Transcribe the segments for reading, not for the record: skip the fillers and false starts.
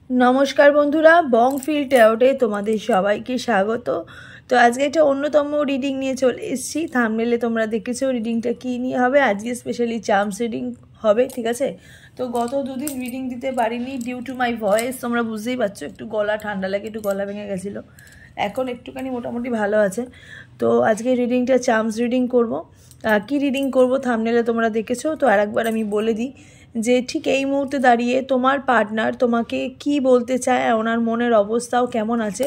नमस्कार बंधुरा बंग फिल्ड टैरोटे तुम्हारे सबाइके स्वागत। तो आज के अन्यतम रिडिंग निये चले एसेछि। थाम्बनेले तोमरा देखेछो रिडिंगटा कि निये होबे। आजके स्पेशली चार्मस रिडिंग होबे, ठीक आछे। तो गत दुदिन रिडिंग दिते पारिनी डिउ टू माई भয়েস। तोमरा बुझतेई पारछो एकटु गला ठांडा लागे, एकटु गला भेंगे गेछिलो, এখন একটুখানি মোটামুটি ভালো আছে। তো আজকে রিডিংটা চার্মস রিডিং করব। কি রিডিং করব থাম্বনেলে তোমরা দেখেছো। তো আরেকবার আমি বলে দিই যে ঠিক এই মুহূর্তে দাঁড়িয়ে তোমার পার্টনার তোমাকে কি বলতে চায়, ওনার মনের অবস্থাও কেমন আছে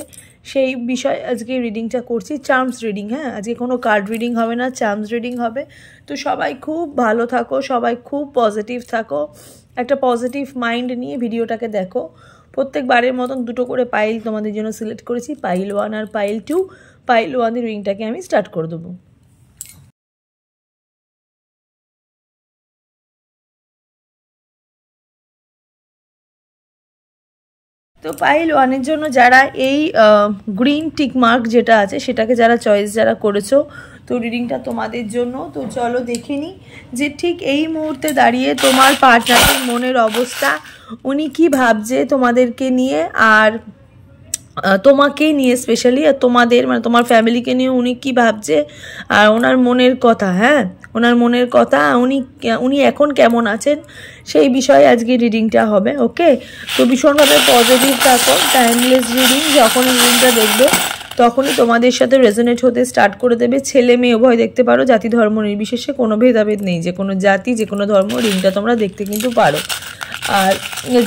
সেই বিষয়ে আজকে রিডিংটা করছি। চার্মস রিডিং, হ্যাঁ, আজকে কোনো কার্ড রিডিং হবে না, চার্মস রিডিং হবে। তো সবাই খুব ভালো থাকো, সবাই খুব পজিটিভ থাকো, একটা পজিটিভ মাইন্ড নিয়ে ভিডিওটাকে দেখো। প্রত্যেকবারের মতন দুটো করে পাইল তোমাদের জন্য সিলেক্ট করেছি, পাইল 1 আর পাইল 2। পাইল 1 এর রিডিংটাকে আমি স্টার্ট করে দেবো। তো পাইল 1 এর জন্য যারা এই গ্রিন টিক মার্ক যেটা আছে সেটাকে যারা চয়েস যারা করেছো, তো রিডিংটা তোমাদের জন্য। তো চলো দেখে নিই যে ঠিক এই মুহূর্তে দাঁড়িয়ে তোমার পার্টনারের মনের অবস্থা, উনি কি ভাবছে তোমাদেরকে নিয়ে আর তোমাকে নিয়ে স্পেশালি, আর তোমাদের মানে তোমার ফ্যামিলিকে নিয়ে উনি কি ভাবছে আর ওনার মনের কথা। হ্যাঁ, ওনার মনের কথা, উনি এখন কেমন আছেন সেই বিষয়ে আজকে রিডিংটা হবে। ওকে, তো ভীষণভাবে পজিটিভ থাকো। টাইমলেস রিডিং, যখন রিডিংটা দেখবে তখনই তোমাদের সাথে রেজোনেট হতে স্টার্ট করে দেবে। ছেলে মেয়ে উভয় দেখতে পারো, জাতি ধর্ম নির্বিশেষে, কোনো ভেদাভেদ নেই, যে কোনো জাতি যে কোনো ধর্ম রিডিংটা তোমরা দেখতে কিন্তু পারো। আর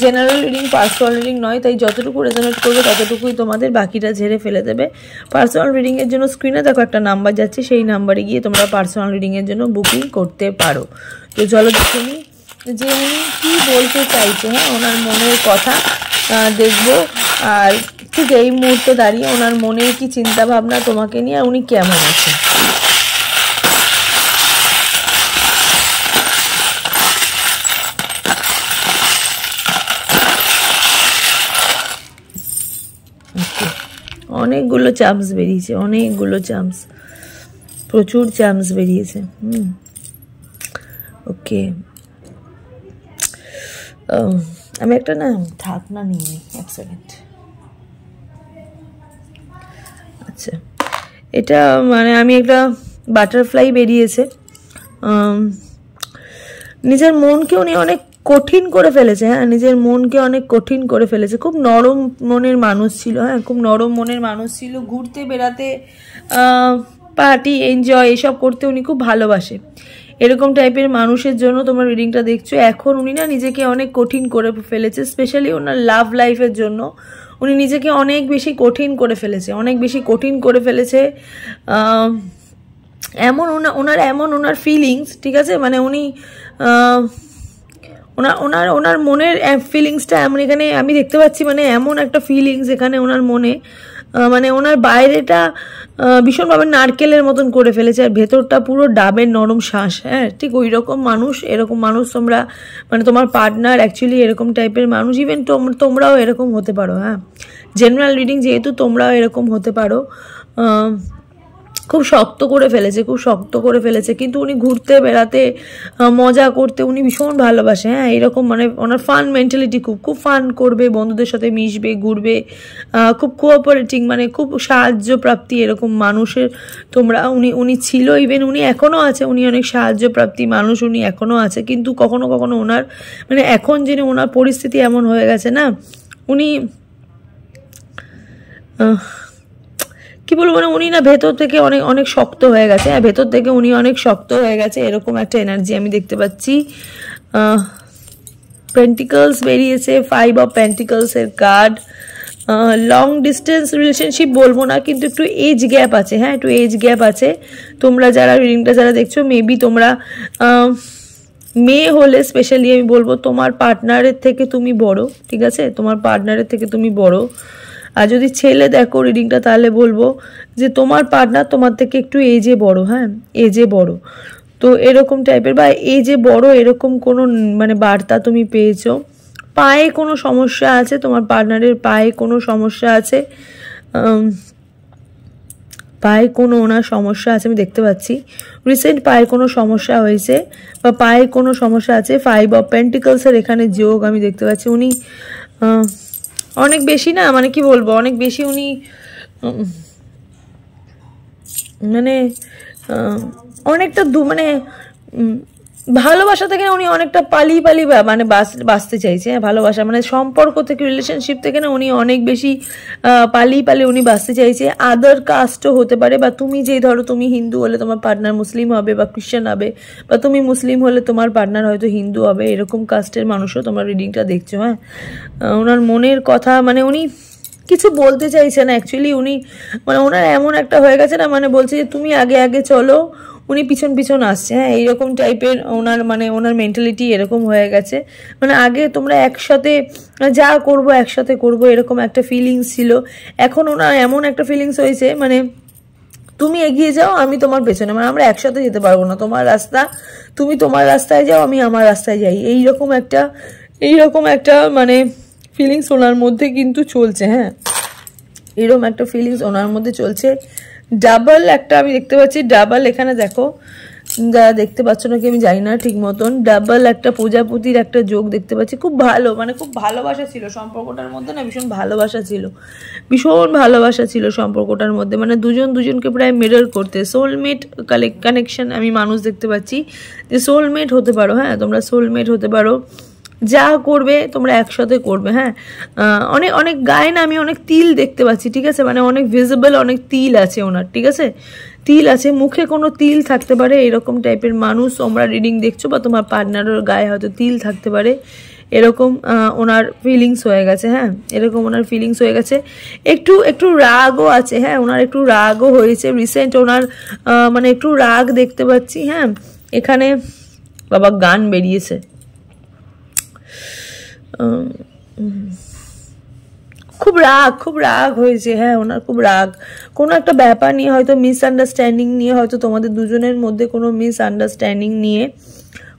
জেনারেল রিডিং, পার্সোনাল রিডিং নয়, তাই যতটুকু রেজোনেট করবে ততটুকুই তোমাদের, বাকিটা ঝেড়ে ফেলে দেবে। পার্সোনাল রিডিংয়ের জন্য স্ক্রিনে দেখো একটা নাম্বার যাচ্ছে, সেই নাম্বারে গিয়ে তোমরা পার্সোনাল রিডিংয়ের জন্য বুকিং করতে পারো। তো চলো দেখে নিই যে উনি কী বলতে চাইছে। হ্যাঁ, ওনার মনের কথা দেখবো। আর ঠিক এই মুহূর্তে দাঁড়িয়ে ওনার মনে কি চিন্তা ভাবনা তোমাকে নিয়ে, আর উনি কেমন আছে। অনেকগুলো চার্মস বেরিয়েছে, অনেকগুলো চার্মস, প্রচুর চার্মস বেরিয়েছে। ওকে, আমি একটা না ঢাকনা নিয়ে নিই, এক সেকেন্ড। আচ্ছা, এটা মানে আমি একটা বাটারফ্লাই বেরিয়েছে। নিজের মনকে উনি অনেক কঠিন করে ফেলেছে। হ্যাঁ, নিজের মনকে অনেক কঠিন করে ফেলেছে। খুব নরম মনের মানুষ ছিল। হ্যাঁ, খুব নরম মনের মানুষ ছিল। ঘুরতে বেড়াতে, পার্টি এনজয় এসব করতে উনি খুব ভালোবাসে। এরকম টাইপের মানুষের জন্য তোমার রিডিংটা দেখছো। এখন উনি না নিজেকে অনেক কঠিন করে ফেলেছে, স্পেশালি ওনার লাভ লাইফের জন্য উনি নিজেকে অনেক বেশি কঠিন করে ফেলেছে, অনেক বেশি কঠিন করে ফেলেছে। এমন ওনার ফিলিংস, ঠিক আছে, মানে উনি ওনার মনের ফিলিংসটা এমন, এখানে আমি দেখতে পাচ্ছি, মানে এমন একটা ফিলিংস এখানে ওনার মনে, মানে ওনার বাইরেটা ভীষণভাবে নারকেলের মতন করে ফেলেছে, আর ভেতরটা পুরো ডাবের নরম শ্বাস। হ্যাঁ, ঠিক ওই রকম মানুষ। এরকম মানুষ তোমরা, মানে তোমার পার্টনার অ্যাকচুয়ালি এরকম টাইপের মানুষ। ইভেন তোমরাও এরকম হতে পারো। হ্যাঁ, জেনারেল রিডিং যেহেতু, তোমরাও এরকম হতে পারো। খুব শক্ত করে ফেলেছে, খুব শক্ত করে ফেলেছে। কিন্তু উনি ঘুরতে বেড়াতে, মজা করতে উনি ভীষণ ভালোবাসে। হ্যাঁ, এরকম মানে ওনার ফান মেন্টালিটি, খুব ফান করবে, বন্ধুদের সাথে মিশবে, ঘুরবে, খুব কোঅপারেটিং, মানে খুব সাহায্য প্রাপ্তি এরকম মানুষের তোমরা উনি ছিল। ইভেন উনি এখনও আছে, উনি অনেক সাহায্য প্রাপ্তি মানুষ, উনি এখনও আছে। কিন্তু কখনো কখনো ওনার মানে এখন যিনি, ওনার পরিস্থিতি এমন হয়ে গেছে না, উনি কি বলবো, মানে উনি না ভেতর থেকে অনেক অনেক শক্ত হয়ে গেছে। হ্যাঁ, ভেতর থেকে উনি অনেক শক্ত হয়ে গেছে, এরকম একটা এনার্জি আমি দেখতে পাচ্ছি। পেন্টিকলস বেরিয়েছে, 5 অফ পেন্টিকলসের কার্ড। লং ডিস্টেন্স রিলেশনশিপ বলবো না, কিন্তু একটু এজ গ্যাপ আছে। হ্যাঁ, একটু এজ গ্যাপ আছে। তোমরা যারা রিডিংটা যারা দেখছো, মেবি তোমরা মেয়ে হলে স্পেশালি আমি বলবো তোমার পার্টনারের থেকে তুমি বড়, ঠিক আছে, তোমার পার্টনারের থেকে তুমি বড়। আর যদি ছেলে দেখো রিডিংটা, তাহলে বলবো যে তোমার পার্টনার তোমার থেকে একটু এজে বড়। হ্যাঁ, এজে বড়। তো এরকম টাইপের বা এজে বড় এরকম কোনো মানে বার্তা তুমি পেয়েছো। পায়ে কোনো সমস্যা আছে, তোমার পার্টনারের পায়ে কোনো সমস্যা আছে, পায়ে কোনো ওনার সমস্যা আছে আমি দেখতে পাচ্ছি। রিসেন্ট পায়ে কোনো সমস্যা হয়েছে বা পায়ে কোনো সমস্যা আছে। 5 অফ পেন্টিকলসের এখানে যোগ আমি দেখতে পাচ্ছি। উনি অনেক বেশি না, মানে কি বলবো, অনেক বেশি উনি মানে অনেকটা মানে ভালোবাসা থেকে উনি অনেকটা পালিয়ে পালিয়ে মানে বাঁচতে চাইছে। হ্যাঁ, ভালোবাসা মানে সম্পর্ক থেকে, রিলেশনশিপ থেকে না উনি অনেক বেশি পালিয়ে পালিয়ে উনি বাঁচতে চাইছে। আদার কাস্টও হতে পারে, বা তুমি যেই ধরো তুমি হিন্দু হলে তোমার পার্টনার মুসলিম হবে বা খ্রিস্টান হবে, বা তুমি মুসলিম হলে তোমার পার্টনার হয়তো হিন্দু হবে, এরকম কাস্টের মানুষও তোমার রিডিংটা দেখছো। হ্যাঁ, ওনার মনের কথা মানে উনি কিছু বলতে চাইছে না অ্যাকচুয়ালি, উনি মানে ওনার এমন একটা হয়ে গেছে না, মানে বলছে যে তুমি আগে আগে চলো, উনি পিছন পিছন আসছে। হ্যাঁ, এইরকম টাইপের ওনার মানে ওনার মেন্টালিটি এরকম হয়ে গেছে। মানে আগে তোমরা একসাথে যা করবো একসাথে করবো এরকম একটা ফিলিংস ছিল, এখন ওনার এমন একটা ফিলিংস হয়েছে মানে তুমি এগিয়ে যাও আমি তোমার পেছনে, মানে আমরা একসাথে যেতে পারবো না, তোমার রাস্তা তুমি তোমার রাস্তায় যাও আমি আমার রাস্তায় যাই, এইরকম একটা মানে ফিলিংস ওনার মধ্যে কিন্তু চলছে। হ্যাঁ, এরকম একটা ফিলিংস ওনার মধ্যে চলছে। ডাবল একটা আমি দেখতে পাচ্ছি, ডাবল এখানে দেখো, যারা দেখতে পাচ্ছ নাকি আমি জানি না ঠিক মতন, ডাবল একটা প্রজাপতির একটা যোগ দেখতে পাচ্ছি। খুব ভালো, মানে খুব ভালোবাসা ছিল সম্পর্কটার মধ্যে না, ভীষণ ভালোবাসা ছিল, ভীষণ ভালোবাসা ছিল সম্পর্কটার মধ্যে, মানে দুজন দুজনকে প্রায় মিরর করতে, সোলমেট কানেকশন আমি মানুষ দেখতে পাচ্ছি, যে সোলমেট হতে পারো। হ্যাঁ, তোমরা সোলমেট হতে পারো, যা করবে তোমরা একসাথে করবে। হ্যাঁ, অনেক অনেক গায়ে না আমি অনেক তিল দেখতে পাচ্ছি, ঠিক আছে, মানে অনেক ভিজিবল অনেক তিল আছে ওনার, ঠিক আছে, তিল আছে, মুখে কোনো তিল থাকতে পারে, এরকম টাইপের মানুষ তোমরা রিডিং দেখছো, বা তোমার পার্টনারের গায়ে হয়তো তিল থাকতে পারে, এরকম ওনার ফিলিংস হয়ে গেছে। হ্যাঁ, এরকম ওনার ফিলিংস হয়ে গেছে, একটু একটু রাগও আছে। হ্যাঁ, ওনার একটু রাগও হয়েছে রিসেন্ট, ওনার মানে একটু রাগ দেখতে পাচ্ছি। হ্যাঁ, এখানে বাবা গান বেরিয়েছে, খুব রাগ হয়েছে। হ্যাঁ, ওনার খুব রাগ, কোনো একটা ব্যাপার নিয়ে হয়তো মিসআন্ডারস্ট্যান্ডিং নিয়ে, হয়তো তোমাদের দুজনের মধ্যে কোনো মিসআন্ডারস্ট্যান্ডিং নিয়ে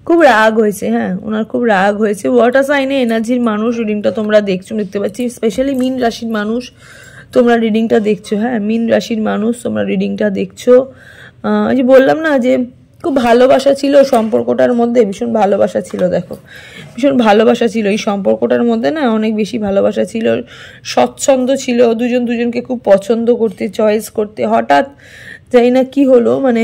খুব রাগ হয়েছে। হ্যাঁ, ওনার খুব রাগ হয়েছে। ওয়াটার সাইনে এনার্জির মানুষ রিডিংটা তোমরা দেখতে পাচ্ছি, স্পেশালি মীন রাশির মানুষ তোমরা রিডিংটা দেখছো। হ্যাঁ, মীন রাশির মানুষ তোমরা রিডিংটা দেখছো। যে বললাম না যে খুব ভালোবাসা ছিল সম্পর্কটার মধ্যে, ভীষণ ভালোবাসা ছিল, দেখো ভীষণ ভালোবাসা ছিল এই সম্পর্কটার মধ্যে না, অনেক বেশি ভালোবাসা ছিল, স্বচ্ছন্দ ছিল, দুজন দুজনকে খুব পছন্দ করতে, চয়েস করতে। হঠাৎ জানি না কি হলো, মানে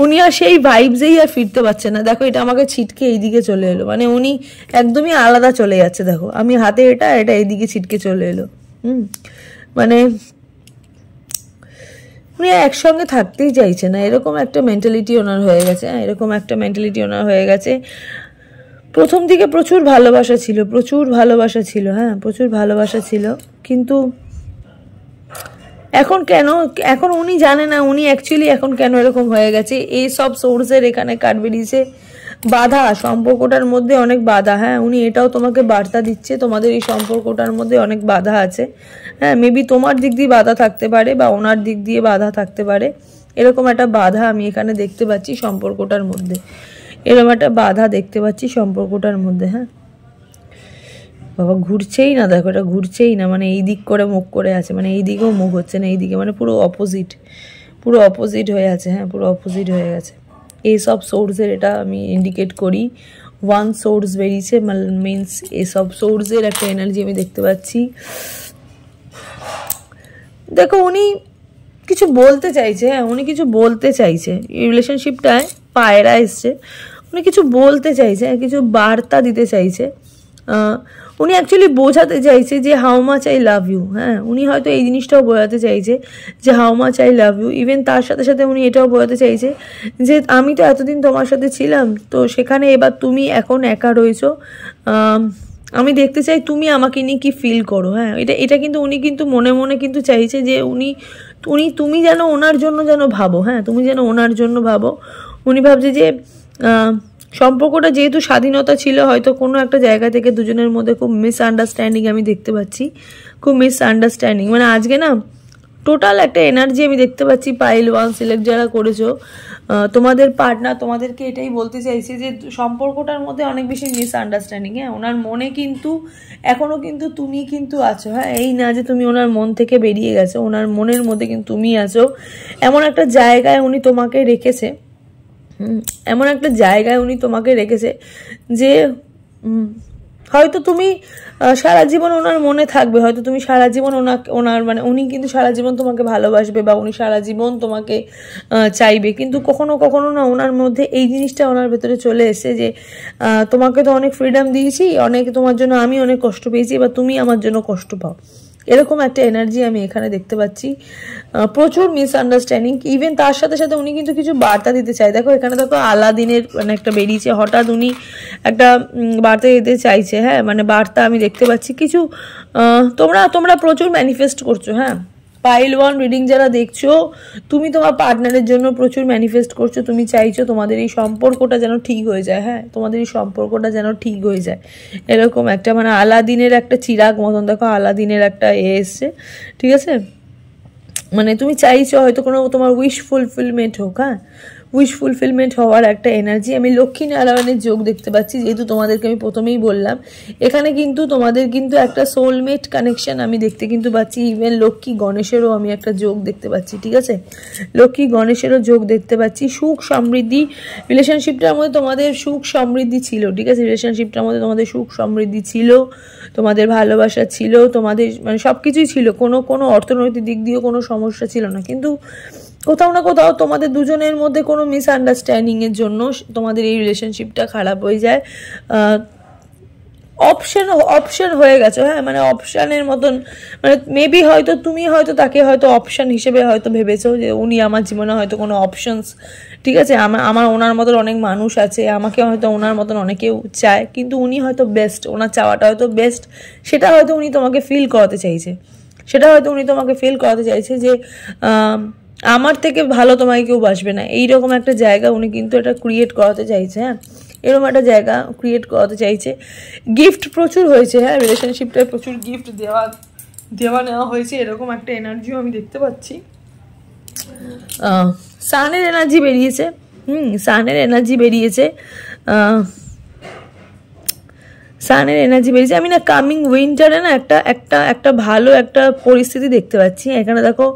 উনি আর সেই ভাইবসেই আর ফিরতে পারছে না। দেখো এটা আমাকে ছিটকে এইদিকে চলে এলো, মানে উনি একদমই আলাদা চলে যাচ্ছে। দেখো আমি হাতে এটা এইদিকে ছিটকে চলে এলো। মানে উনি একসঙ্গে থাকতেই চাইছে না, এরকম একটা মেন্টালিটি ওনার হয়ে গেছে। হ্যাঁ, এরকম একটা মেন্টালিটি ওনার হয়ে গেছে। প্রথম দিকে প্রচুর ভালোবাসা ছিল, প্রচুর ভালোবাসা ছিল। হ্যাঁ, প্রচুর ভালোবাসা ছিল, কিন্তু এখন কেন, এখন উনি জানে না উনি অ্যাকচুয়ালি এখন কেন এরকম হয়ে গেছে। এই সব সোর্সের এখানে কাট বেরিয়েছে, বাধা, সম্পর্কটার মধ্যে অনেক বাধা। হ্যাঁ, উনি এটাও তোমাকে বার্তা দিচ্ছে, তোমাদের এই সম্পর্কটার মধ্যে অনেক বাধা আছে। হ্যাঁ, মেবি তোমার দিক দিয়ে বাধা থাকতে পারে, বা ওনার দিক দিয়ে বাধা থাকতে পারে, এরকম একটা বাধা আমি এখানে দেখতে পাচ্ছি সম্পর্কটার মধ্যে, এরকম একটা বাধা দেখতে পাচ্ছি সম্পর্কটার মধ্যে। হ্যাঁ বাবা, ঘুরছেই না, দেখো এটা ঘুরছেই না, মানে এই দিক করে মুখ করে আছে, মানে এই দিকেও মুখ হচ্ছে না, এই দিকে মানে পুরো অপোজিট হয়ে আছে। হ্যাঁ, পুরো অপোজিট হয়ে গেছে। এইসব সোর্সের এটা আমি ইন্ডিকেট করি, ওয়ান সোর্স বেরিয়েছে, মিনস এসব সোর্সের একটা এনার্জি আমি দেখতে পাচ্ছি। দেখো উনি কিছু বলতে চাইছে। হ্যাঁ, উনি কিছু বলতে চাইছে, এই রিলেশনশিপটায় পায়রা এসছে, উনি কিছু বলতে চাইছে, কিছু বার্তা দিতে চাইছে। উনি অ্যাকচুয়ালি বোঝাতে চাইছে যে how much I love you. হ্যাঁ, উনি হয়তো এই জিনিসটাও বোঝাতে চাইছে যে how much I love you. Even তার সাথে সাথে উনি এটাও বোঝাতে চাইছে যে আমি তো এতদিন তোমার সাথে ছিলাম, তো সেখানে এবার তুমি এখন একা রয়েছো, আমি দেখতে চাই তুমি আমাকে নিয়ে কি ফিল করো। হ্যাঁ, এটা কিন্তু উনি কিন্তু মনে মনে কিন্তু চাইছে যে তুমি যেন ওনার জন্য যেন ভাবো। হ্যাঁ, তুমি যেন ওনার জন্য ভাবো। উনি ভাবছে যে সম্পর্কটা যেহেতু স্বাধীনতা ছিল, হয়তো কোনো একটা জায়গা থেকে দুজনের মধ্যে খুব মিসআন্ডারস্ট্যান্ডিং আমি দেখতে পাচ্ছি, খুব মিসআন্ডারস্ট্যান্ডিং। মানে আজকে না টোটাল একটা এনার্জি আমি দেখতে পাচ্ছি। পাইল 1 সিলেক্ট যারা করেছো, তোমাদের পার্টনার তোমাদেরকে এটাই বলতে চাইছে যে সম্পর্কটার মধ্যে অনেক বেশি মিসআন্ডারস্ট্যান্ডিং। হ্যাঁ, ওনার মনে কিন্তু এখনও কিন্তু তুমি কিন্তু আছো। হ্যাঁ, এই না যে তুমি ওনার মন থেকে বেরিয়ে গেছো, ওনার মনের মধ্যে কিন্তু তুমি আছো। এমন একটা জায়গায় উনি তোমাকে রেখেছে, এমন একটা জায়গায় উনি তোমাকে রেখেছে যে হয়তো তুমি সারা জীবন ওনার মনে থাকবে, হয়তো তুমি সারা জীবন ওনার মানে উনি কিন্তু সারা জীবন তোমাকে ভালোবাসবে বা উনি সারা জীবন তোমাকে চাইবে, কিন্তু কখনো কখনো না ওনার মধ্যে এই জিনিসটা ওনার ভেতরে চলে এসে যে তোমাকে তো অনেক ফ্রিডম দিয়েছি, অনেক তোমার জন্য আমি অনেক কষ্ট পেয়েছি বা তুমি আমার জন্য কষ্ট পাও, এরকম একটা এনার্জি আমি এখানে দেখতে পাচ্ছি। প্রচুর মিসআন্ডারস্ট্যান্ডিং, ইভেন তার সাথে সাথে উনি কিন্তু কিছু বার্তা দিতে চায়। দেখো এখানে দেখো আলাদিনের মানে একটা বেরিয়েছে, হঠাৎ উনি একটা বার্তা দিতে চাইছে। হ্যাঁ, মানে বার্তা আমি দেখতে পাচ্ছি কিছু। তোমরা প্রচুর ম্যানিফেস্ট করছো। হ্যাঁ, পাইল 1 রিডিং যারা দেখছো, তুমি তোমার পার্টনারের জন্য প্রচুর ম্যানিফেস্ট করছো, তুমি চাইছো তোমাদের এই সম্পর্কটা যেন ঠিক হয়ে যায়। হ্যাঁ, তোমাদের এই সম্পর্কটা যেন ঠিক হয়ে যায়, এরকম একটা মানে আলাদিনের একটা চিরাগ মতন, দেখো আলাদিনের একটা এসছে, ঠিক আছে? মানে তুমি চাইছো হয়তো কোনো তোমার উইশ ফুলফিলমেন্ট হোক। হ্যাঁ, উইশ ফুলফিলমেন্ট হওয়ার একটা এনার্জি আমি লক্ষ্মী নারায়ণের যোগ দেখতে পাচ্ছি। যেহেতু তোমাদেরকে আমি প্রথমেই বললাম এখানে কিন্তু তোমাদের কিন্তু একটা সোলমেট কানেকশন আমি দেখতে কিন্তু পাচ্ছি। ইভেন লক্ষ্মী গণেশেরও আমি একটা যোগ দেখতে পাচ্ছি, ঠিক আছে? লক্ষ্মী গণেশেরও যোগ দেখতে পাচ্ছি। সুখ সমৃদ্ধি, রিলেশনশিপটার মধ্যে তোমাদের সুখ সমৃদ্ধি ছিল, ঠিক আছে? রিলেশনশিপটার মধ্যে তোমাদের সুখ সমৃদ্ধি ছিল, তোমাদের ভালোবাসা ছিল, তোমাদের মানে সব কিছুই ছিল, কোনো অর্থনৈতিক দিক দিয়েও কোনো সমস্যা ছিল না, কিন্তু কোথাও না কোথাও তোমাদের দুজনের মধ্যে কোনো মিসআন্ডারস্ট্যান্ডিংয়ের জন্য তোমাদের এই রিলেশনশিপটা খারাপ হয়ে যায়। অপশন হয়ে গেছে। হ্যাঁ, মানে অপশানের মতন, মানে মেবি হয়তো তুমি হয়তো তাকে হয়তো অপশান হিসেবে হয়তো ভেবেছো যে উনি আমার জীবনে হয়তো কোনো অপশনস, ঠিক আছে? আমার ওনার মতন অনেক মানুষ আছে, আমাকে হয়তো ওনার মতন অনেকেও চায়, কিন্তু উনি হয়তো বেস্ট, ওনার চাওয়াটা হয়তো বেস্ট, সেটা হয়তো উনি তোমাকে ফিল করাতে চাইছে, যে আমার থেকে ভালো তোমাকে কেউ বাসবে না, এইরকম একটা জায়গা উনি কিন্তু এটা ক্রিয়েট করাতে চাইছে। হ্যাঁ, এরকম একটা জায়গা ক্রিয়েট করাতে চাইছে। গিফট প্রচুর হয়েছে। হ্যাঁ, রিলেশনশিপটায় প্রচুর গিফট দেওয়া নেওয়া হয়েছে, এরকম একটা এনার্জিও আমি দেখতে পাচ্ছি। সানের এনার্জি বেরিয়েছে। সানের এনার্জি বেরিয়েছে। আমি না কামিং উইন্টারে না একটা ভালো একটা পরিস্থিতি দেখতে পাচ্ছি। এখানে দেখো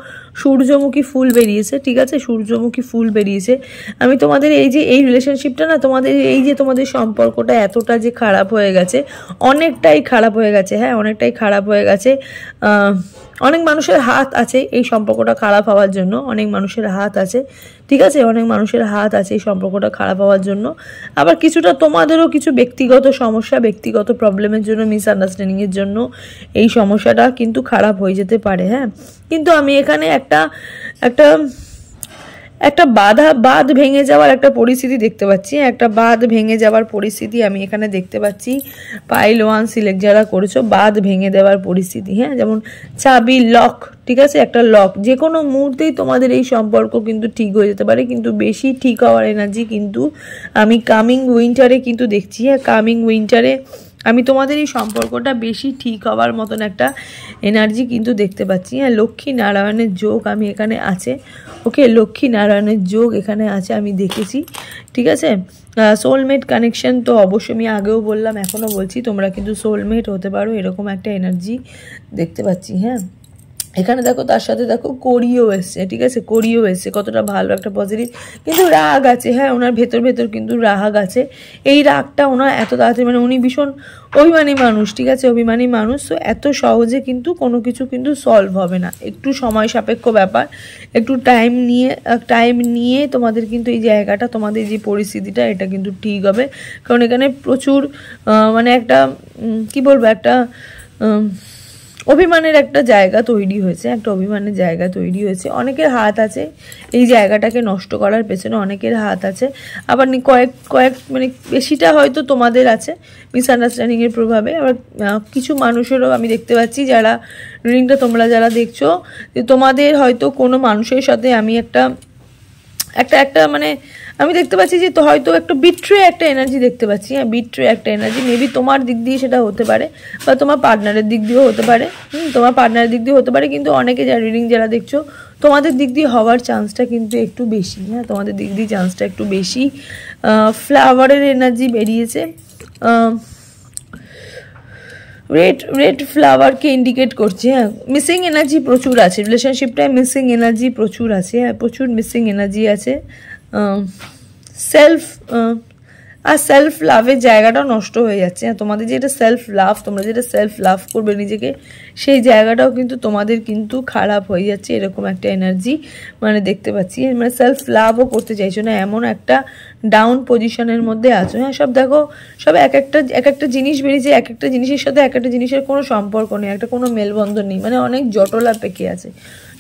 সূর্যমুখী ফুল বেরিয়েছে, ঠিক আছে? সূর্যমুখী ফুল বেরিয়েছে। আমি তোমাদের এই রিলেশনশিপটা না, তোমাদের সম্পর্কটা এতটা যে খারাপ হয়ে গেছে, অনেকটাই খারাপ হয়ে গেছে। হ্যাঁ, অনেকটাই খারাপ হয়ে গেছে। অনেক মানুষের হাত আছে এই সম্পর্কটা খারাপ হওয়ার জন্য, অনেক মানুষের হাত আছে, ঠিক আছে? অনেক মানুষের হাত আছে এই সম্পর্কটা খারাপ হওয়ার জন্য। আবার কিছুটা তোমাদেরও কিছু ব্যক্তিগত সমস্যা, ব্যক্তিগত প্রবলেমের জন্য, মিসআন্ডারস্ট্যান্ডিংয়ের জন্য এই সমস্যাটা কিন্তু খারাপ হয়ে যেতে পারে। হ্যাঁ, কিন্তু আমি এখানে একটা বাঁধ ভেঙে যাওয়ার একটা পরিস্থিতি দেখতে পাচ্ছি। একটা বাঁধ ভেঙে যাওয়ার পরিস্থিতি আমি এখানে দেখতে পাচ্ছি। পাইল 1 সিলেক্ট যারা করেছো, বাঁধ ভেঙে দেওয়ার পরিস্থিতি। হ্যাঁ, যেমন চাবি লক, ঠিক আছে? একটা লক, যে কোনো মুহূর্তেই তোমাদের এই সম্পর্ক কিন্তু ঠিক হয়ে যেতে পারে, কিন্তু বেশি ঠিক হওয়ার এনার্জি কিন্তু আমি কামিং উইন্টারে কিন্তু দেখছি। হ্যাঁ, কামিং উইন্টারে আমি তোমাদের এই সম্পর্কটা বেশি ঠিক হওয়ার মতন একটা এনার্জি কিন্তু দেখতে পাচ্ছি। হ্যাঁ, লক্ষ্মী নারায়ণের যোগ আমি এখানে আছে। ওকে, লক্ষ্মী নারায়ণের যোগ এখানে আছে, আমি দেখেছি, ঠিক আছে? সোলমেট কানেকশন তো অবশ্যই আমি আগেও বললাম, এখনও বলছি, তোমরা কিন্তু সোলমেট হতে পারো, এরকম একটা এনার্জি দেখতে পাচ্ছি। হ্যাঁ, এখানে দেখো তার সাথে দেখো করিও এসছে, ঠিক আছে? করিও এসছে, কতটা ভালো একটা পজিটিভ, কিন্তু রাগ আছে। হ্যাঁ, ওনার ভেতর কিন্তু রাগ আছে। এই রাগটা ওনার এত তাড়াতাড়ি, মানে উনি ভীষণ অভিমানী মানুষ, ঠিক আছে? অভিমানী মানুষ, তো এত সহজে কিন্তু কোনো কিছু কিন্তু সলভ হবে না, একটু সময় সাপেক্ষ ব্যাপার, একটু টাইম নিয়ে তোমাদের কিন্তু এই জায়গাটা, তোমাদের যে পরিস্থিতিটা, এটা কিন্তু ঠিক হবে। কারণ এখানে প্রচুর মানে একটা কি বলবো, একটা অভিমানের একটা জায়গা তৈরি হয়েছে, অনেকের হাত আছে এই জায়গাটাকে নষ্ট করার পেছনে, অনেকের হাত আছে। আবার কয়েক মানে বেশিটা হয়তো তোমাদের আছে মিসআন্ডারস্ট্যান্ডিংয়ের প্রভাবে। আবার কিছু মানুষেরও আমি দেখতে পাচ্ছি, যারা রিডিংটা তোমরা যারা দেখছো, যে তোমাদের হয়তো কোনো মানুষের সাথে আমি একটা মানে আমি দেখতে পাচ্ছি যে তো হয়তো একটা বিট্রে একটা এনার্জি দেখতে পাচ্ছি। হ্যাঁ, বিট্রে একটা এনার্জি, মেবি তোমার দিক দিয়ে সেটা হতে পারে, বা তোমার পার্টনারের দিক দিয়েও হতে পারে। কিন্তু অনেকে যারা রিডিং যারা দেখছো, তোমাদের দিক দিয়ে হওয়ার চান্সটা কিন্তু একটু বেশি। হ্যাঁ, তোমাদের দিক দিয়ে চান্সটা একটু বেশি। ফ্লাওয়ারের এনার্জি বেরিয়েছে। রেড ফ্লাওয়ারকে ইন্ডিকেট করছে। হ্যাঁ, মিসিং এনার্জি প্রচুর আছে রিলেশনশিপটায়, মিসিং এনার্জি প্রচুর আছে। হ্যাঁ, প্রচুর মিসিং এনার্জি আছে। আর সেলফ লাভের জায়গাটাও নষ্ট হয়ে যাচ্ছে। তোমাদের যেটা সেলফ লাভ, তোমরা যেটা সেলফ লাভ করবে নিজেকে, সেই জায়গাটাও কিন্তু তোমাদের কিন্তু খারাপ হয়ে যাচ্ছে, এরকম একটা এনার্জি মানে দেখতে পাচ্ছি। মানে সেলফ লাভও করতে চাইছো না, এমন একটা ডাউন পজিশনের মধ্যে আছো। হ্যাঁ, সব দেখো, সব এক একটা জিনিস বেরিয়েছে, এক একটা জিনিসের সাথে এক একটা জিনিসের কোনো সম্পর্ক নেই, একটা কোনো মেলবন্ধন নেই, মানে অনেক জটলা পেকে আছে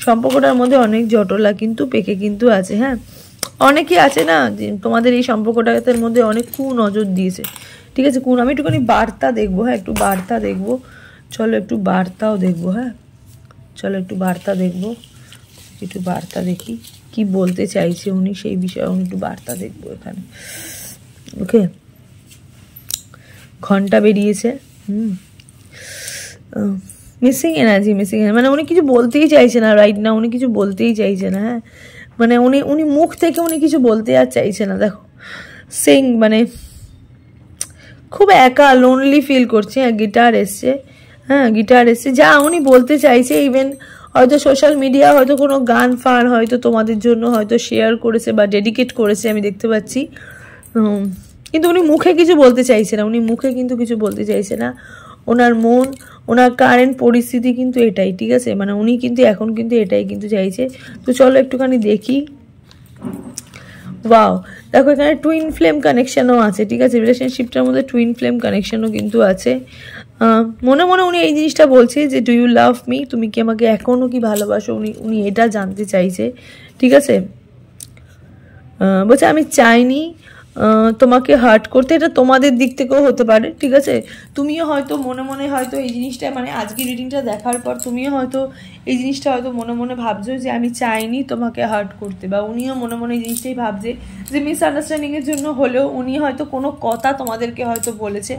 সম্পর্কটার মধ্যে, অনেক জটলা কিন্তু পেকে কিন্তু আছে। হ্যাঁ, অনেকেই আছে না যে তোমাদের এই সম্পর্কটার মধ্যে অনেক নজর দিয়েছে, ঠিক আছে। আমি একটুখানি বার্তা দেখবো। হ্যাঁ, একটু বার্তা দেখবো, চলো একটু বার্তাও দেখবো। হ্যাঁ, চলো একটু বার্তা দেখবো, একটু বার্তা দেখি কি বলতে চাইছে উনি সেই বিষয়ে, উনি একটু বার্তা দেখবো এখানে। ওকে, ঘন্টা বেরিয়েছে। মিসিং এনার্জি, মানে উনি কিছু বলতেই চাইছে না রাইট না, উনি কিছু বলতেই চাইছে না। হ্যাঁ, মানে উনি মুখ থেকে উনি কিছু বলতে আর চাইছে না। দেখো সিং, মানে খুব একা, লোনলি ফিল করছে। হ্যাঁ, গিটার এসছে। হ্যাঁ, গিটার এসছে, যা উনি বলতে চাইছে। ইভেন হয়তো সোশ্যাল মিডিয়া হয়তো কোনো গান ফান হয়তো তোমাদের জন্য হয়তো শেয়ার করেছে বা ডেডিকেট করেছে, আমি দেখতে পাচ্ছি। কিন্তু উনি মুখে কিছু বলতে চাইছে না, উনি মুখে কিন্তু কিছু বলতে চাইছে না। ওনার মন, ওনার কারেন্ট পরিস্থিতি কিন্তু এটাই, ঠিক আছে। মানে উনি কিন্তু এখন কিন্তু এটাই কিন্তু চাইছে। তো চলো একটুখানি দেখি। ওয়াও, দেখো এখানে টুইন ফ্লেম কানেকশনও আছে, ঠিক আছে। রিলেশনশিপটার মধ্যে টুইন ফ্লেম কানেকশনও কিন্তু আছে। মনে মনে উনি এই জিনিসটা বলছে যে ডু ইউ লাভ মি, তুমি কি আমাকে এখনও কি ভালোবাসো, উনি এটা জানতে চাইছে, ঠিক আছে। বলছে আমি চাইনি তোমাকে হার্ট করতে, এটা তোমাদের দিক থেকেও হতে পারে, ঠিক আছে। তুমিও হয়তো মনে মনে হয়তো এই জিনিসটা, মানে আজকে রিডিংটা দেখার পর তুমিও হয়তো এই জিনিসটা হয়তো মনে মনে ভাবছো যে আমি চাইনি তোমাকে হার্ট করতে, বা উনিও মনে মনে এই জিনিসটাই ভাবছে যে মিসআন্ডারস্ট্যান্ডিংয়ের জন্য হলেও উনি হয়তো কোনো কথা তোমাদেরকে হয়তো বলেছে,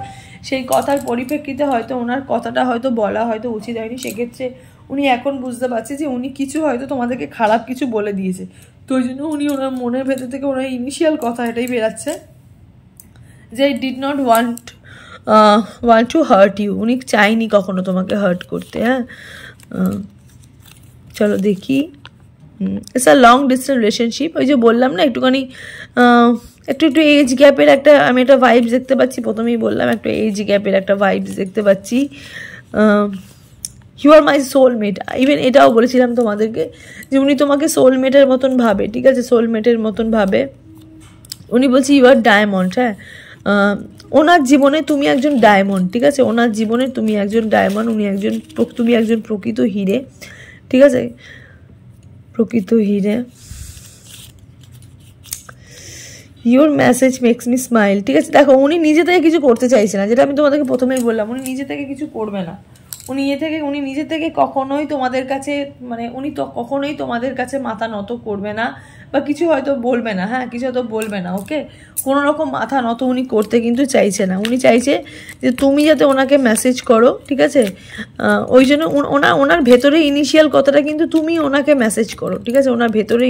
সেই কথার পরিপ্রেক্ষিতে হয়তো ওনার কথাটা হয়তো বলা হয়তো উচিত হয়নি, সেক্ষেত্রে উনি এখন বুঝতে পারছে যে উনি কিছু হয়তো তোমাদেরকে খারাপ কিছু বলে দিয়েছে। তো ওই জন্য উনি ওনার মনের ভেতর থেকে ওনার ইনিশিয়াল কথা এটাই বেরাচ্ছে যে I did not want to hurt you, উনি চাইনি কখনো তোমাকে হার্ট করতে। হ্যাঁ, চলো দেখি। It's a long distance relationship. ওই যে বললাম না একটুখানি একটু এজ গ্যাপের একটা, আমি একটা ভাইবস দেখতে পাচ্ছি। প্রথমেই বললাম একটা এজ গ্যাপের একটা ভাইবস দেখতে পাচ্ছি। You are my soulmate, even এটাও বলেছিলাম তোমাদেরকে যে উনি তোমাকে সোলমেটের মতন ভাবে, ঠিক আছে, সোলমেটের মতন ভাবে। উনি বলছি ইউ আর ডায়মন্ড। হ্যাঁ, ওনার জীবনে তুমি একজন ডায়মন্ড, ঠিক আছে, ওনার জীবনে তুমি একজন ডায়মন্ড, তুমি একজন প্রকৃত হিরে, ঠিক আছে, প্রকৃত হিরে। Your message makes me smile, ঠিক আছে। দেখো উনি নিজে থেকে কিছু করতে চাইছে না, যেটা আমি তোমাদেরকে প্রথমেই বললাম, উনি নিজে থেকে কিছু করবে না। উনি নিজে থেকে কখনোই তোমাদের কাছে, মানে উনি তো কখনোই তোমাদের কাছে মাথা নত করবে না বা কিছু হয়তো বলবে না। হ্যাঁ, কিছু হয়তো বলবে না। ওকে, কোনো রকম মাথা নত উনি করতে কিন্তু চাইছে না। উনি চাইছে যে তুমি যাতে ওনাকে মেসেজ করো, ঠিক আছে। ওই জন্য ওনার ভেতরে ইনিশিয়াল কথাটা কিন্তু তুমি ওনাকে মেসেজ করো, ঠিক আছে। ওনার ভেতরে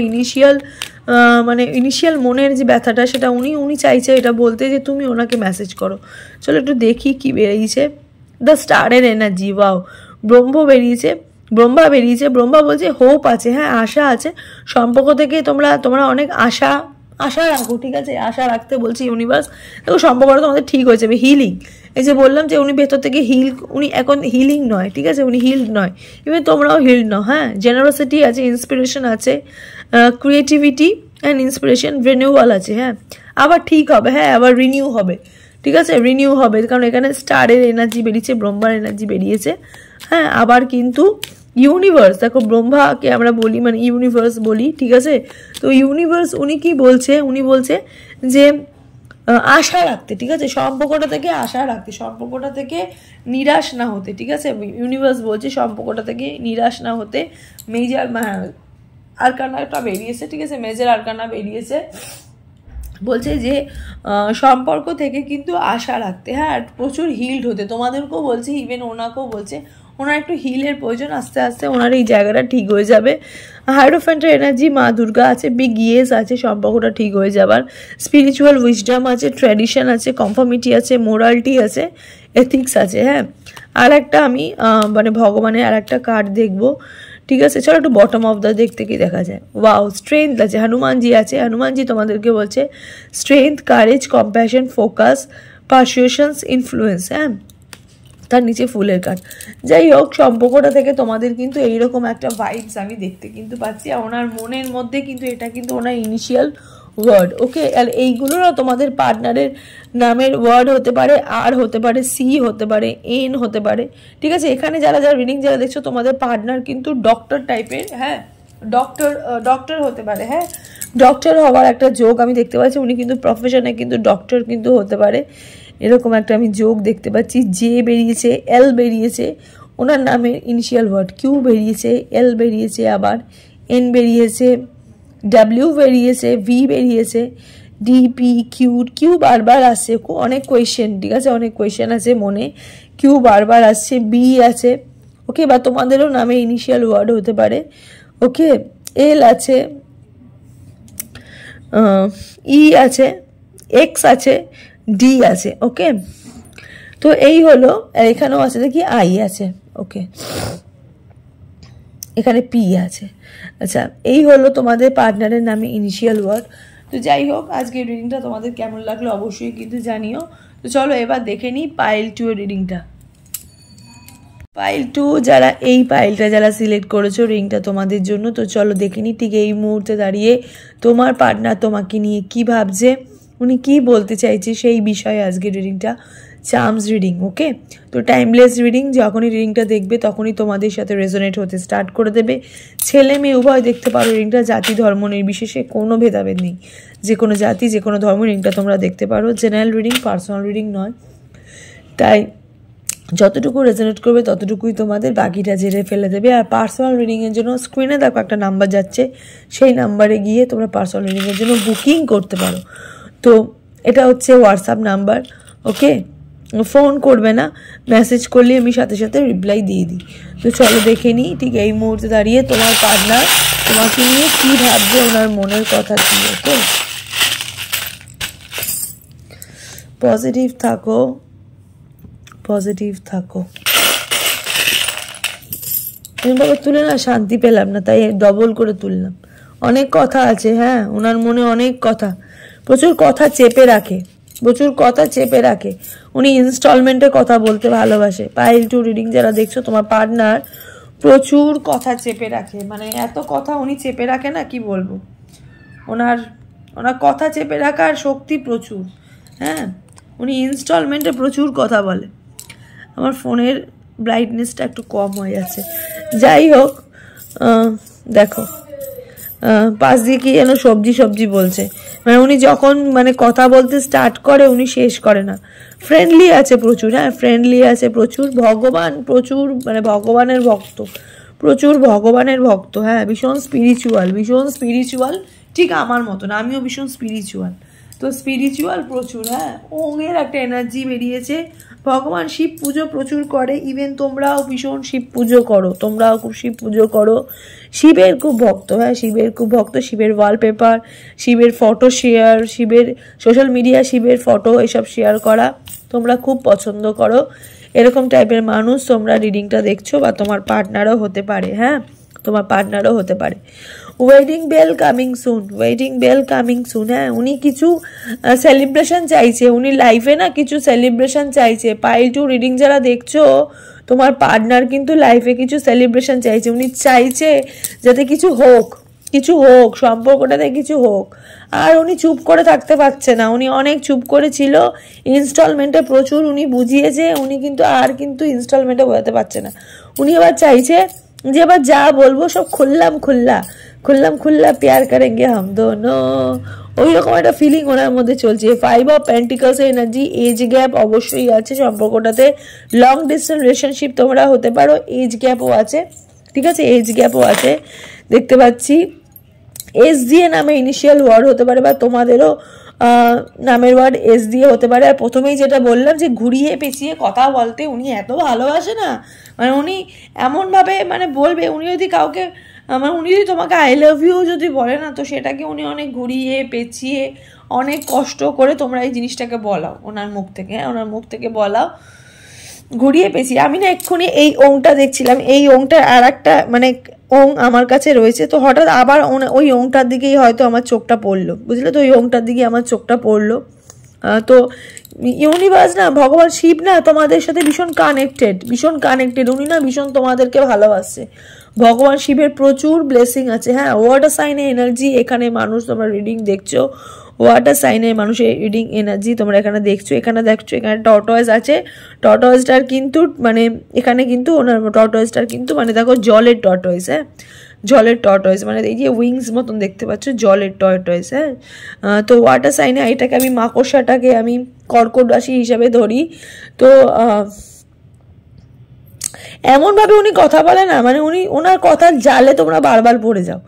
ইনিশিয়াল মনের যে ব্যথাটা, সেটা উনি চাইছে এটা বলতে যে তুমি ওনাকে মেসেজ করো। চলো একটু দেখি কি বেরিয়েছে। দ্য স্টারের এনার্জি, ওয়াও, ব্রহ্মা বেরিয়েছে। ব্রহ্মা বলছে হোপ আছে, হ্যাঁ, আশা আছে। সম্পর্ক থেকে তোমরা অনেক আশা রাখো, ঠিক আছে, আশা রাখতে বলছি ইউনিভার্স। দেখো সম্পর্কটা তোমাদের ঠিক হয়ে যাবে। হিলিং, এই যে বললাম যে উনি ভেতর থেকে উনি এখন হিলিং নয়, ঠিক আছে, উনি হিলড নয়, ইভেন তোমরাও হিলড নও। হ্যাঁ, জেনারোসিটি আছে, ইন্সপিরেশন আছে, ক্রিয়েটিভিটি অ্যান্ড ইন্সপিরেশন, রিনিউয়াল আছে। হ্যাঁ, আবার ঠিক হবে, হ্যাঁ, আবার রিনিউ হবে, ঠিক আছে, রিনিউ হবে, কারণ এখানে স্টারের এনার্জি বেরিয়েছে, ব্রহ্মার এনার্জি বেরিয়েছে। হ্যাঁ, আবার কিন্তু ইউনিভার্স, দেখো ব্রহ্মাকে আমরা বলি মানে ইউনিভার্স বলি, ঠিক আছে। তো ইউনিভার্স উনি কি বলছে, উনি বলছে যে আশা রাখতে, ঠিক আছে, সম্পর্কটা থেকে আশা রাখতে, সম্পর্কটা থেকে নিরাশ না হতে, ঠিক আছে। ইউনিভার্স বলছে সম্পর্কটা থেকে নিরাশ না হতে। মেজর আরকানাটা বেরিয়েছে, ঠিক আছে, মেজর আরকানা বেরিয়েছে, বলছে যে সম্পর্ক থেকে কিন্তু আশা রাখতে। হ্যাঁ, প্রচুর হিলড হতে তোমাদেরকেও বলছে, ইভেন ওনাকেও বলছে ওনার একটু হিলের প্রয়োজন, আস্তে আস্তে ওনার এই জায়গাটা ঠিক হয়ে যাবে। হাইরোফ্যান্টের এনার্জি, মা দুর্গা আছে, বিগ ইয়েস আছে, সম্পর্কটা ঠিক হয়ে যাবার। স্পিরিচুয়াল উইজডম আছে, ট্র্যাডিশন আছে, কনফার্মিটি আছে, মোরালিটি আছে, এথিক্স আছে। হ্যাঁ, আর একটা আমি মানে ভগবানের আর একটা কার্ড দেখবো, ঠিক আছে। চলো একটু বটম অফ দ্য দেখতে কি দেখা যায়। ওয়াও, স্ট্রেংথ আছে, হনুমানজি আছে। হনুমানজি তোমাদেরকে বলছে strength, courage, compassion, focus, persuasions, influence. হ্যাঁ, তার নিচে ফুলের কাঠ। যাই হোক, সম্পর্কটা থেকে তোমাদের কিন্তু এইরকম একটা ভাইবস আমি দেখতে কিন্তু পাচ্ছি। আর ওনার মনের মধ্যে কিন্তু এটা কিন্তু ওনার ইনিশিয়াল ওয়ার্ড। ওকে, আর এইগুলো না তোমাদের পার্টনারের নামের ওয়ার্ড হতে পারে, আর হতে পারে, সি হতে পারে, এন হতে পারে। ঠিক আছে, এখানে যারা যারা রিডিং যারা দেখছো তোমাদের পার্টনার কিন্তু ডক্টর টাইপের। হ্যাঁ, ডক্টর হতে পারে। হ্যাঁ, ডক্টর হওয়ার একটা যোগ আমি দেখতে পাচ্ছি। উনি কিন্তু প্রফেশনে কিন্তু ডক্টর কিন্তু হতে পারে, এরকম একটা আমি যোগ দেখতে পাচ্ছি। জে বেরিয়েছে, এল বেরিয়েছে, ওনার নামের ইনিশিয়াল ওয়ার্ড। কিউ বেরিয়েছে, এল বেরিয়েছে, আবার এন বেরিয়েছে, ডাব্লিউ বেরিয়েছে, ভি বেরিয়েছে, ডি, পি, কিউ বারবার আসছে, অনেক কোয়েশ্চেন। ঠিক আছে, অনেক কোয়েশ্চেন আছে মনে, কিউ বারবার আসছে, বি আছে। ওকে, বা তোমাদেরও নামে ইনিশিয়াল ওয়ার্ড হতে পারে। ওকে, এল আছে, ই আছে, এক্স আছে, ডি আছে। ওকে, তো এই হলো। এখানেও আছে দেখি আই আছে। ওকে, এখানে পি আছে। আচ্ছা, এই হলো তোমাদের পার্টনারের নামে ইনিশিয়াল ওয়ার্ড। তো যাই হোক, আজকে রিডিংটা তোমাদের কেমন লাগলো অবশ্যই কিন্তু জানিও। তো চলো এবার দেখে নিই পাইল 2 এর রিডিংটা। পাইল 2 যারা এই পাইলটা যারা সিলেক্ট করেছো রিডিংটা তোমাদের জন্য। তো চলো দেখে নিই ঠিক এই মুহূর্তে দাঁড়িয়ে তোমার পার্টনার তোমাকে নিয়ে কি ভাবছে, উনি কি বলতে চাইছে সেই বিষয়ে আজকে রিডিংটা। Charms reading. ওকে, তো টাইমলেস রিডিং। যখনই রিডিংটা দেখবে তখনই তোমাদের সাথে রেজোনেট হতে স্টার্ট করে দেবে। ছেলে মেয়ে উভয় দেখতে পারো রিডিংটা, জাতি ধর্ম নির্বিশেষে কোনো ভেদাভেদ নেই। যে কোনো জাতি, যে কোনো ধর্ম রিডিংটা তোমরা দেখতে পারো। জেনারেল রিডিং, পার্সোনাল রিডিং নয়। তাই যতটুকু রেজোনেট করবে ততটুকুই তোমাদের, বাকিটা জেরে ফেলে দেবে। আর পার্সোনাল রিডিংয়ের জন্য স্ক্রিনে দেখো একটা নাম্বার যাচ্ছে, সেই নাম্বারে গিয়ে তোমরা পার্সোনাল রিডিংয়ের জন্য বুকিং করতে পারো। তো এটা হচ্ছে হোয়াটসঅ্যাপ নাম্বার। ওকে, ফোন করবে না, মেসেজ করলে আমি সাথে সাথে রিপ্লাই দিয়ে দিই। তো চলো দেখে নিই ঠিক এই মুহূর্তে দাঁড়িয়ে তোমার পার্টনার তোমাকে নিয়ে কী ভাবছে, ওনার মনের কথা কী। ওকে, পজিটিভ থাকো, পজিটিভ থাকো। এভাবে তুলে না শান্তি পেলাম না, তাই ডবল করে তুললাম। অনেক কথা আছে। হ্যাঁ, ওনার মনে অনেক কথা, প্রচুর কথা চেপে রাখে, প্রচুর কথা চেপে রাখে। উনি ইনস্টলমেন্টে কথা বলতে ভালোবাসে। পাইল 2 রিডিং যারা দেখছো তোমার পার্টনার প্রচুর কথা চেপে রাখে, মানে এত কথা উনি চেপে রাখে না কি বলবো। ওনার কথা চেপে রাখার শক্তি প্রচুর। হ্যাঁ, উনি ইনস্টলমেন্টে প্রচুর কথা বলে। আমার ফোনের ব্রাইটনেসটা একটু কম হয়ে যাচ্ছে। যাই হোক, দেখো পাশ দিয়ে কি যেন সবজি সবজি বলছে, মানে উনি যখন মানে কথা বলতে স্টার্ট করে উনি শেষ করে না। ফ্রেন্ডলি আছে প্রচুর। হ্যাঁ, ফ্রেন্ডলি আছে প্রচুর। ভগবান প্রচুর, মানে ভগবানের ভক্ত, প্রচুর ভগবানের ভক্ত। হ্যাঁ, ভীষণ স্পিরিচুয়াল, ভীষণ স্পিরিচুয়াল, ঠিক আমার মতন। আমিও ভীষণ স্পিরিচুয়াল। তো স্পিরিচুয়াল প্রচুর। হ্যাঁ, ওঙের একটা এনার্জি বেরিয়েছে। ভগবান শিব পুজো প্রচুর করে। ইভেন তোমরাও ভীষণ শিব পুজো করো, তোমরাও খুব শিব পুজো করো। শিবের খুব ভক্ত। হ্যাঁ, শিবের খুব ভক্ত। শিবের ওয়ালপেপার, শিবের ফটো শেয়ার, শিবের সোশ্যাল মিডিয়া, শিবের ফটো এসব শেয়ার করা তোমরা খুব পছন্দ করো। এরকম টাইপের মানুষ তোমরা রিডিংটা দেখছো, বা তোমার পার্টনারও হতে পারে। হ্যাঁ, তোমার পার্টনারও হতে পারে। Wedding bell coming soon, wedding bell coming soon. হ্যাঁ, উনি কিছু সেলিব্রেশন চাইছে, উনি লাইফে না কিছু সেলিব্রেশন চাইছে। পাইল 2 রিডিং যারা দেখছো তোমার পার্টনার কিন্তু লাইফে কিছু সেলিব্রেশন চাইছে। উনি চাইছে যাতে কিছু হোক, কিছু হোক, সম্পর্কটাতে কিছু হোক। আর উনি চুপ করে থাকতে পারছে না, উনি অনেক চুপ করেছিল ইনস্টলমেন্টে প্রচুর উনি বুঝিয়েছে, উনি কিন্তু আর কিন্তু ইনস্টলমেন্টে বোঝাতে পারছে না। উনি এবার চাইছে যে এবার যা বলবো সব খুললাম খুল্লা প্যার করেঙ্গে হাম দোনো, ওই রকম একটা ফিলিং ওনার মধ্যে চলছে। 5 of pentacles energy. Age gap অবশ্যই আছে সম্পর্কটাতে। লং ডিস্টেন্স রিলেশনশিপ তোমরা হতে পারো, এজ গ্যাপও আছে। ঠিক আছে, এজ গ্যাপও আছে দেখতে পাচ্ছি। এস দিয়ে নামে ইনিশিয়াল ওয়ার্ড হতে পারে, বা তোমাদেরও নামের ওয়ার্ড এস দিয়ে হতে পারে। আর প্রথমেই যেটা বললাম যে ঘুরিয়ে পেঁচিয়ে কথা বলতে উনি এত ভালোবাসে না, মানে উনি এমনভাবে মানে বলবে, উনি যদি কাউকে মানে উনি যদি তোমাকে আই লাভ ইউ যদি বলে না, তো সেটাকে উনি অনেক ঘুরিয়ে পেঁচিয়ে অনেক কষ্ট করে তোমরা এই জিনিসটাকে বলাও ওনার মুখ থেকে। হ্যাঁ, ওনার মুখ থেকে বলাও। ঘুরিয়ে পেয়েছি। আমি না এক্ষুনি এই ওংটা দেখছিলাম, এই ওংটার আর একটা মানে ওং আমার কাছে রয়েছে, তো হঠাৎ আবার ওই ওংটার দিকেই হয়তো আমার চোখটা পড়লো, বুঝলে তো, ওই ওংটার দিকে আমার চোখটা পড়লো। তো ইউনিভার্স না, ভগবান শিব না তোমাদের সাথে ভীষণ কানেক্টেড, উনি না ভীষণ তোমাদেরকে ভালোবাসছে। ভগবান শিবের প্রচুর ব্লেসিং আছে। হ্যাঁ, ওয়াটার সাইনের এনার্জি এখানে মানুষ তোমরা রিডিং দেখছো, ওয়াটার সাইনের মানুষের রিডিং এনার্জি তোমরা এখানে দেখছো। এখানে টর্টয়েজ আছে, টর্টয়েজটার কিন্তু মানে এখানে কিন্তু ওনার টর্টয়েজটার কিন্তু মানে দেখো জলের টর্টয়েজ, হ্যাঁ জলের টর্টয়েজ, মানে এই যে উইংস মতন দেখতে পাচ্ছ, জলের টর্টয়েজ। হ্যাঁ, তো ওয়াটার সাইনে এটাকে আমি মাকড়সাটাকে আমি কর্কট রাশি হিসাবে ধরি। তো এমনভাবে উনি কথা বলে না, মানে ওনার কথার জালে তোমরা বারবার পড়ে যাও,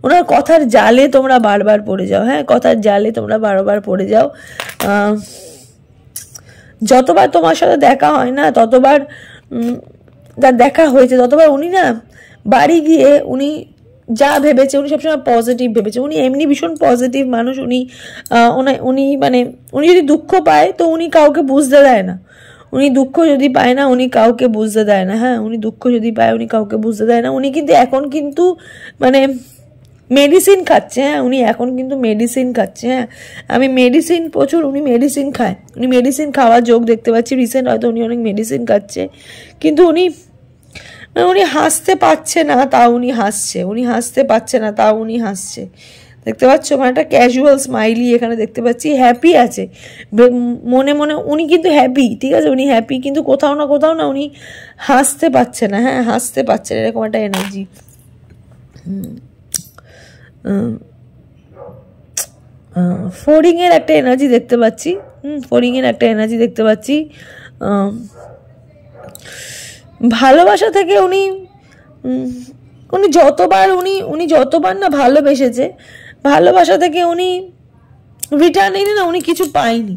ওনার কথার জালে তোমরা বারবার পড়ে যাও। হ্যাঁ, কথার জালে তোমরা বারবার পড়ে যাও। যতবার তোমার সাথে দেখা হয় না, ততবার দেখা হয়েছে, ততবার উনি না বাড়ি গিয়ে উনি যা ভেবেছে, উনি সবসময় পজিটিভ ভেবেছে। উনি এমনি ভীষণ পজিটিভ মানুষ। উনি মানে উনি যদি দুঃখ পায় তো উনি কাউকে বুঝতে দেয় না, উনি দুঃখ যদি পায় না উনি কাউকে বুঝতে দেয় না। হ্যাঁ, উনি দুঃখ যদি পায় উনি কাউকে বুঝতে দেয় না। উনি কিন্তু এখন কিন্তু মানে মেডিসিন খাচ্ছে। হ্যাঁ, উনি এখন কিন্তু মেডিসিন খাচ্ছে। হ্যাঁ, আমি মেডিসিন প্রচুর, উনি মেডিসিন খায়, উনি মেডিসিন খাওয়ার যোগ দেখতে পাচ্ছি রিসেন্ট, হয়তো উনি অনেক মেডিসিন খাচ্ছে। কিন্তু উনি হাসতে পারছে না, তাও উনি হাসছে, উনি হাসতে পারছে না তাও উনি হাসছে, দেখতে পাচ্ছ, মানে একটা ক্যাজুয়াল স্মাইলি এখানে দেখতে পাচ্ছি। হ্যাপি আছে মনে মনে, উনি কিন্তু হ্যাপি, ঠিক আছে, উনি হ্যাপি, কিন্তু কোথাও না উনি হাসতে পারছে না। হ্যাঁ, হাসতে পারছে না, এরকম একটা এনার্জি। ফোরিংয়ের একটা এনার্জি দেখতে পাচ্ছি। ফোরিংয়ের একটা এনার্জি দেখতে পাচ্ছি। ভালোবাসা থেকে উনি যতবার না ভালোবেসেছে, ভালোবাসা থেকে উনি রিটার্নে না উনি কিছু পায়নি,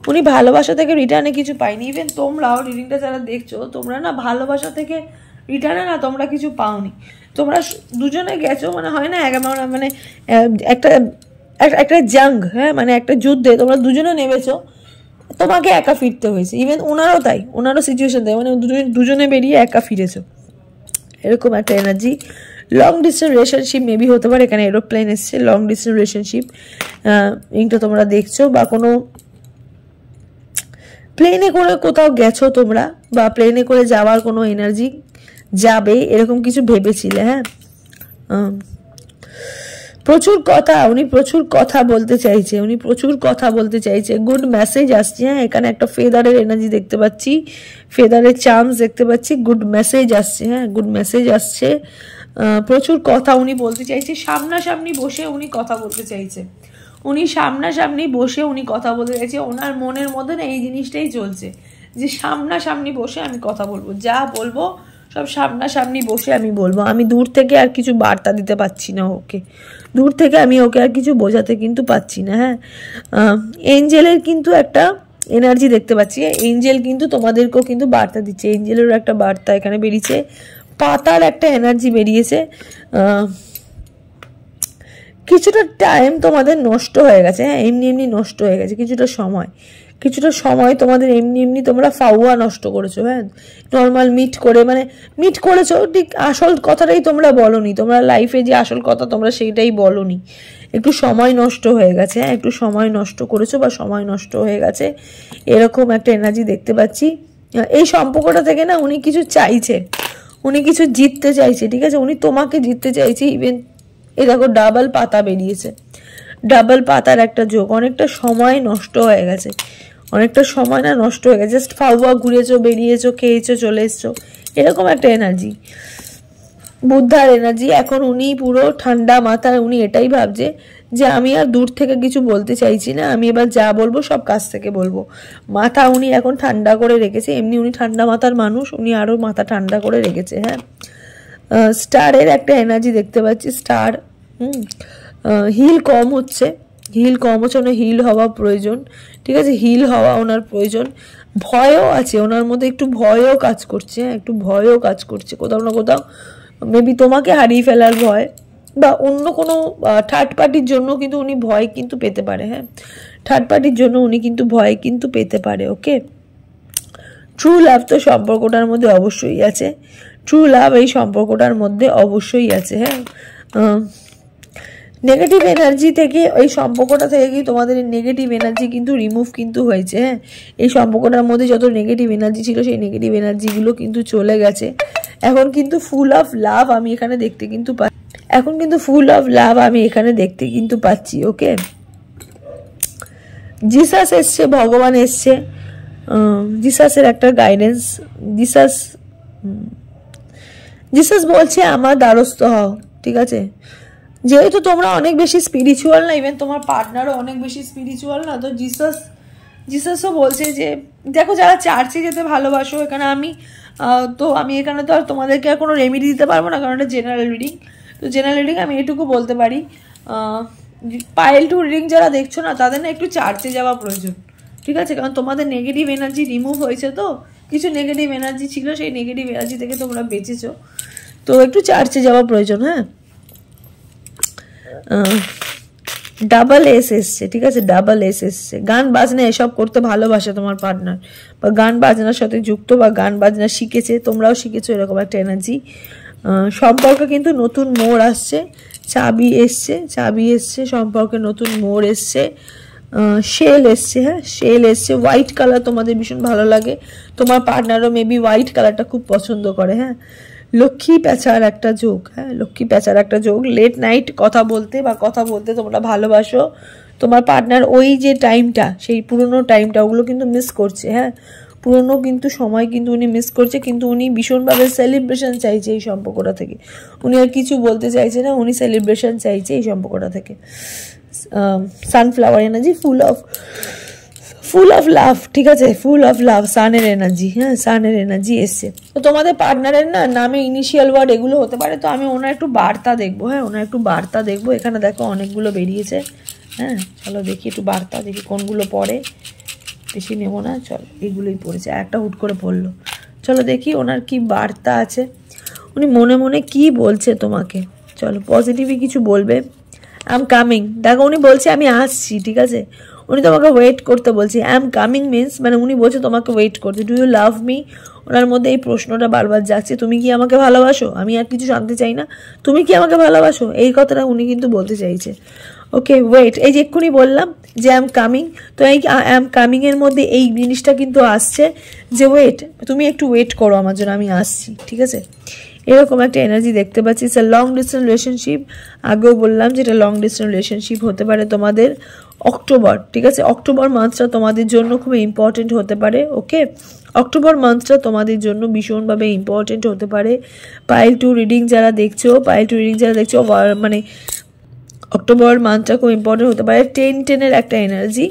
উনি ভালোবাসা থেকে রিটার্নে কিছু পায়নি। ইভেন তোমরাও রিডিংটা যারা দেখছো, তোমরা না ভালোবাসা থেকে রিটার্নে না তোমরা কিছু পাওনি। তোমরা দুজনে গেছো, মানে হয় না মানে একটা জাং, হ্যাঁ মানে একটা যুদ্ধে তোমরা দুজনে নেমেছো, তোমাকে একা ফিরতে হয়েছে। ইভেন ওনারও তাই, ওনারও সিচুয়েশন তাই, মানে দুজনে বেরিয়ে একা ফিরেছো, এরকম একটা energy. Long distance relationship maybe হতে পারে, এখানে এরোপ্লেন এসছে, লং ডিস্টেন্স রিলেশনশিপ এইটা তোমরা দেখছো, বা কোনো প্লেনে করে কোথাও গেছো তোমরা, বা প্লেনে করে যাওয়ার কোনো এনার্জি যাবে, এরকম কিছু ভেবেছিলে। হ্যাঁ, প্রচুর কথা, উনি প্রচুর কথা বলতে চাইছে, উনি প্রচুর কথা বলতে চাইছে। গুড মেসেজ আসছে। হ্যাঁ, এখানে একটা ফেদারের এনার্জি দেখতে পাচ্ছি, ফেদারের চান্স দেখতে পাচ্ছি, গুড মেসেজ আসছে। হ্যাঁ, গুড মেসেজ আসছে, প্রচুর কথা উনি বলতে চাইছে, সামনাসামনি বসে উনি কথা বলতে চাইছে, উনি সামনাসামনি বসে উনি কথা বলতে চাইছে। ওনার মনের মধ্যে না এই জিনিসটাই চলছে যে সামনাসামনি বসে আমি কথা বলবো, যা বলবো সব সামনাসামনি বসে আমি বলবো। আমি দূর থেকে আর কিছু বার্তা দিতে পারছি না ওকে, দূর থেকে আমি ওকে আর কিছু বোঝাতে কিন্তু পাচ্ছি না। হ্যাঁ, এঞ্জেলের কিন্তু একটা এনার্জি দেখতে পাচ্ছি, এঞ্জেল কিন্তু তোমাদেরকেও কিন্তু বার্তা দিচ্ছে, এঞ্জেলেরও একটা বার্তা এখানে বেরিয়েছে, পাতার একটা এনার্জি বেরিয়েছে। কিছুটা টাইম তোমাদের নষ্ট হয়ে গেছে। হ্যাঁ, এমনি নষ্ট হয়ে গেছে কিছুটা সময় তোমাদের এমনি তোমরা ফাউয়া নষ্ট করেছো। হ্যাঁ, নর্মাল মিট করেছো, ঠিক আসল কথাটাই তোমরা বলোনি, তোমরা লাইফে যে আসল কথা তোমরা সেইটাই বলোনি, একটু সময় নষ্ট হয়ে গেছে। হ্যাঁ, একটু সময় নষ্ট করেছো বা সময় নষ্ট হয়ে গেছে, এরকম একটা এনার্জি দেখতে পাচ্ছি। এই সম্পর্কটা থেকে না উনি কিছু চাইছে, উনি কিছু জিততে চাইছে, ঠিক আছে, উনি তোমাকে জিততে চাইছে। ইভেন এই দেখো ডাবল পাতা বেরিয়েছে, ডাবল পাতার একটা যোগ, অনেকটা সময় নষ্ট হয়ে গেছে, অনেকটা সময় না নষ্ট হয়ে গেছে, জাস্ট ফাউয়া ঘুরেছো, বেরিয়েছো, খেয়েছো, চলে এসছো, এরকম একটা এনার্জি, বুদ্ধার এনার্জি। এখন উনি পুরো ঠান্ডা মাথায় উনি এটাই ভাবছে যে আমি আর দূর থেকে কিছু বলতে চাইছি না, আমি এবার যা বলবো সব কাছ থেকে বলবো। মাথা উনি এখন ঠান্ডা করে রেখেছে, এমনি উনি ঠান্ডা মাথার মানুষ, উনি আরো মাথা ঠান্ডা করে রেখেছে। হ্যাঁ, স্টারের একটা এনার্জি দেখতে পাচ্ছি, স্টার। হিল কম হচ্ছে, ওনার হিল হওয়া প্রয়োজন, ঠিক আছে, হিল হওয়া ওনার প্রয়োজন। ভয়ও আছে ওনার মধ্যে, একটু ভয়ও কাজ করছে, একটু ভয়ও কাজ করছে কোথাও না কোথাও, মেবি তোমাকে হারিয়ে ফেলার ভয়, বা অন্য কোনো থার্ড পার্টির জন্য কিন্তু উনি ভয় কিন্তু পেতে পারে। হ্যাঁ, থার্ড পার্টির জন্য উনি কিন্তু ভয় কিন্তু পেতে পারে। ওকে, ট্রু লাভ তো সম্পর্কটার মধ্যে অবশ্যই আছে, ট্রু লাভ এই সম্পর্কটার মধ্যে অবশ্যই আছে। হ্যাঁ, নেগেটিভ এনার্জি থেকে, এই সম্পর্কটা থেকে কি তোমাদের নেগেটিভ এনার্জি কিন্তু রিমুভ কিন্তু হয়েছে। হ্যাঁ, এই সম্পর্কটার মধ্যে যত নেগেটিভ এনার্জি ছিল সেই নেগেটিভ এনার্জিগুলো কিন্তু চলে গেছে। এখন কিন্তু ফুল অফ লাভ আমি এখানে দেখতে কিন্তু পাচ্ছি, এখন কিন্তু ফুল অফ লাভ আমি এখানে দেখতে কিন্তু পাচ্ছি। ওকে, জিসাস এসছে, ভগবান এসছে, জিসাসের একটা গাইডেন্স। জিসাস বলছে আমার দ্বারস্থ হও, ঠিক আছে। যেহেতু তোমরা অনেক বেশি স্পিরিচুয়াল না, ইভেন তোমার পার্টনারও অনেক বেশি স্পিরিচুয়াল না, তো জিসাসও বলছে যে দেখো যারা চার্চে যেতে ভালোবাসো, এখানে আমি এখানে তো আর তোমাদেরকে আর কোনো রেমেডি দিতে পারবো না, কারণ এটা জেনারেল রিডিং। তো জেনারেল রিডিং আমি এটুকু বলতে পারি, পাইল টু রিডিং যারা দেখছো না তাদের না একটু চার্চে যাওয়া প্রয়োজন, ঠিক আছে। কারণ তোমাদের নেগেটিভ এনার্জি রিমুভ হয়েছে, তো কিছু নেগেটিভ এনার্জি ছিল, সেই নেগেটিভ এনার্জি থেকে তোমরা বেঁচেছো, তো একটু চার্চে যাওয়া প্রয়োজন। হ্যাঁ, ডাবল এস এসছে, ঠিক আছে, ডাবল এস এসছে। গান বাজনা এসব করতে ভালোবাসে তোমার পার্টনার, বা গান বাজনার সাথে যুক্ত, বা গান বাজনা শিখেছে, তোমরাও শিখেছো, এরকম একটা এনার্জি। সম্পর্কে কিন্তু নতুন মোড় আসছে, চাবি এসছে, সম্পর্কে নতুন মোড় এসছে, শেল এসছে। হ্যাঁ, শেল এসছে, হোয়াইট কালার তোমাদের ভীষণ ভালো লাগে, তোমার পার্টনারও মেবি হোয়াইট কালারটা খুব পছন্দ করে। হ্যাঁ, লক্ষ্মী প্যাঁচার একটা যোগ, হ্যাঁ, লক্ষ্মী প্যাঁচার একটা যোগ। লেট নাইট কথা বলতে তোমরা ভালোবাসো, তোমার পার্টনার ওই যে টাইমটা, সেই পুরনো টাইমটা, ওগুলো কিন্তু মিস করছে। হ্যাঁ, পুরনো কিন্তু সময় কিন্তু উনি মিস করছে, কিন্তু উনি ভীষণভাবে সেলিব্রেশন চাইছে এই সম্পর্কটা থেকে, উনি আর কিছু বলতে চাইছে না, উনি সেলিব্রেশন চাইছে এই সম্পর্কটা থেকে। Sunflower energy, full of love, ঠিক আছে, ফুল অফ লাভ, সানের এনার্জি। হ্যাঁ, সানের এনার্জি এসছে। তো তোমাদের পার্টনারের না নামে ইনিশিয়াল ওয়ার্ড এগুলো হতে পারে, তো আমি ওনার একটু বার্তা দেখবো। হ্যাঁ, ওনার একটু বার্তা দেখবো, এখানে দেখো অনেকগুলো বেরিয়েছে। হ্যাঁ, চলো দেখি একটু বার্তা, দেখি কোনগুলো পড়ে, বেশি নেবো না, চলো এইগুলোই পড়েছে, একটা হুট করে পড়লো। চলো দেখি ওনার কি বার্তা আছে, উনি মনে মনে কি বলছে তোমাকে। চলো পজিটিভই কিছু বলবে। আই এম কামিং, দেখো উনি বলছে আমি আসছি, ঠিক আছে, উনি তোমাকে ওয়েট করতে বলছে। আই এম কামিং মিনস মানে উনি বলছে তোমাকে ওয়েট করতে। ডু ইউ লাভ মি, ওনার মধ্যে এই প্রশ্নটা বারবার যাচ্ছে, তুমি কি আমাকে ভালোবাসো, আমি আর কিছু জানতে চাই না, তুমি কি আমাকে ভালোবাসো, এই কথাটা উনি কিন্তু বলতে চাইছে। ওকে, ওয়েট, এই যে এক্ষুনি বললাম যে আই এম কামিং, তো এই আই এম কামিং এর মধ্যে এই জিনিসটা কিন্তু আসছে যে ওয়েট, তুমি একটু ওয়েট করো আমার জন্য, আমি আসছি, ঠিক আছে, এরকম একটা এনার্জি দেখতে পাচ্ছি। It's a long distance relationship, আগেও বললাম যেটা লং ডিস্টেন্স রিলেশনশিপ হতে পারে তোমাদের অক্টোবর, ঠিক আছে, অক্টোবর মান্থটা তোমাদের জন্য খুব ইম্পর্টেন্ট হতে পারে। ওকে, অক্টোবর মান্থটা তোমাদের জন্য ভীষণভাবে ইম্পর্টেন্ট হতে পারে। পাইল টু রিডিং যারা দেখছো, মানে অক্টোবর মান্থটা খুব ইম্পর্টেন্ট হতে পারে। 10-10-এর একটা এনার্জি,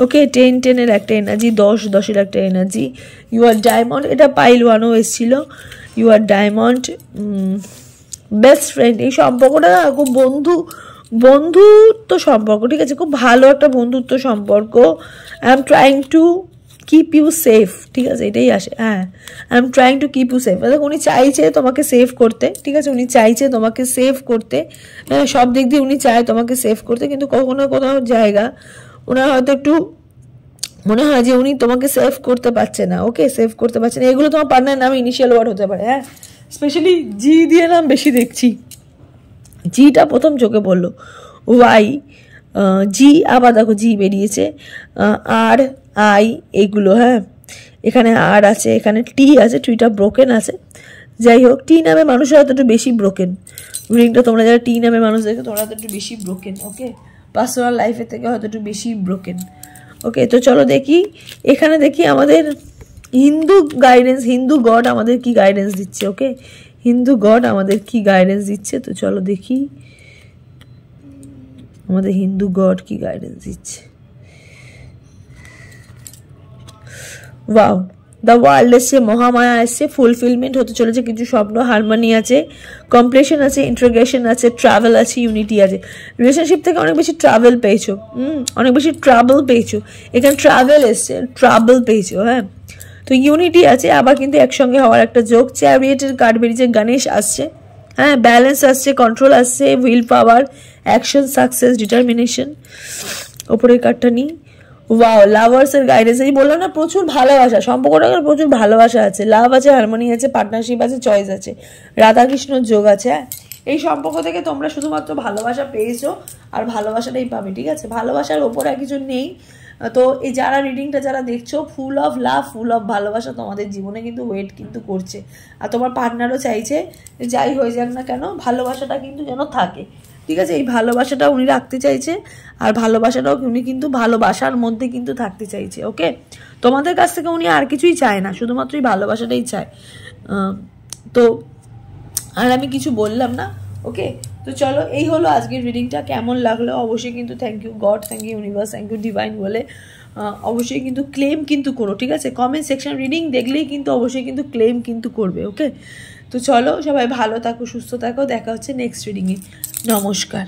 ওকে, 10-10-এর একটা এনার্জি, 10-10-এর একটা এনার্জি। ইউ আর ডায়মন্ড, এটা পাইল 1ও এসেছিল। You are diamond, best friend, এই সম্পর্কটা খুব বন্ধুত্ব সম্পর্ক, ঠিক আছে, খুব ভালো একটা বন্ধুত্ব সম্পর্ক। I am trying to keep you safe, ঠিক আছে, এটাই আসে। হ্যাঁ, I am trying to keep you safe, উনি চাইছে তোমাকে সেভ করতে, ঠিক আছে, উনি চাইছে তোমাকে সেভ করতে, সব দিক দিয়ে উনি চায় তোমাকে সেভ করতে, কিন্তু কখনো কোথাও জায়গা ওনার হয়তো একটু মনে হয় যে উনি তোমাকে সেভ করতে পারছে না। ওকে, সেভ করতে পারছে না, এগুলো তোমার পার্টনার নামে ইনিশিয়াল ওয়ার্ড হতে পারে। হ্যাঁ, স্পেশালি জি দিয়ে নাম বেশি দেখছি, জিটা প্রথম চোখে পড়লো, ওয়াই, জি, আবার দেখো জি বেরিয়েছে, আর, আই, এইগুলো। হ্যাঁ, এখানে আর আছে, এখানে টি আছে, টিটা ব্রোকেন আছে। যাই হোক, টি নামে মানুষের হয়তো একটু বেশি ব্রোকেন, রিডিংটা তোমরা যারা টি নামে মানুষ দেখো তোমরা হয়তো একটু বেশি ব্রোকেন। ওকে, পার্সোনাল লাইফের থেকে হয়তো একটু বেশি ব্রোকেন। ওকে, তো চলো দেখি, এখানে দেখি আমাদের হিন্দু গাইডেন্স, হিন্দু গড আমাদের কি গাইডেন্স দিচ্ছে। ওকে, হিন্দু গড আমাদের কি গাইডেন্স দিচ্ছে, তো চলো দেখি আমাদের হিন্দু গড কি গাইডেন্স দিচ্ছে। ওয়াও, দ্য ওয়ার্ল্ড এসছে, মহামায়া এসছে, ফুলফিলমেন্ট হতে চলেছে কিছু স্বপ্ন, হারমোনি আছে, কমপ্লিশন আছে, ইন্ট্রোগ্রেশন আছে, ট্রাভেল আছে, ইউনিটি আছে। রিলেশনশিপ থেকে অনেক বেশি ট্রাভেল পেয়েছো, অনেক বেশি ট্রাভেল পেয়েছো, এখানে ট্রাভেল এসছে, ট্রাভেল পেয়েছো। হ্যাঁ, তো ইউনিটি আছে, আবার কিন্তু একসঙ্গে হওয়ার একটা যোগ। চ্যারিয়েটের কার্ড বেরিয়েছে, গণেশ আসছে। হ্যাঁ, ব্যালেন্স আসছে, কন্ট্রোল আসছে, will power, action, success, determination. ওপরের কার্ডটা নিই, ওয়াও, লাভার্সের গাইডেন্স, এই বললাম না প্রচুর ভালোবাসা, সম্পর্কটাকে প্রচুর ভালোবাসা আছে, লাভ আছে, হারমোনি আছে, পার্টনারশিপ আছে, চয়েস আছে, রাধাকৃষ্ণর যোগ আছে। হ্যাঁ, এই সম্পর্ক থেকে তোমরা শুধুমাত্র ভালোবাসা পেয়েছো আর ভালোবাসাটাই পাবে, ঠিক আছে? ভালোবাসার ওপরে আর কিছু নেই। তো এই যারা রিডিংটা যারা দেখছো, full of love, full of ভালোবাসা তোমাদের জীবনে কিন্তু ওয়েট কিন্তু করছে। আর তোমার পার্টনারও চাইছে যাই হয়ে যাক না কেন ভালোবাসাটা কিন্তু যেন থাকে, ঠিক আছে? এই ভালোবাসাটা উনি রাখতে চাইছে, আর ভালোবাসাটাও উনি কিন্তু ভালোবাসার মধ্যে কিন্তু থাকতে চাইছে। ওকে, তোমাদের কাছ থেকে উনি আর কিছুই চায় না, শুধুমাত্রই ভালোবাসাটাই চায়। তো আর আমি কিছু বললাম না। ওকে, তো চলো, এই হলো আজকের রিডিংটা। কেমন লাগলো অবশ্যই কিন্তু thank you God, thank you universe, thank you divine বলে অবশ্যই কিন্তু ক্লেম কিন্তু করো, ঠিক আছে? কমেন্ট সেকশন রিডিং দেখলেই কিন্তু অবশ্যই কিন্তু ক্লেম কিন্তু করবে। ওকে, তো চলো সবাই ভালো থাকো, সুস্থ থাকো, দেখা হচ্ছে নেক্সট রিডিংয়ে। নমস্কার।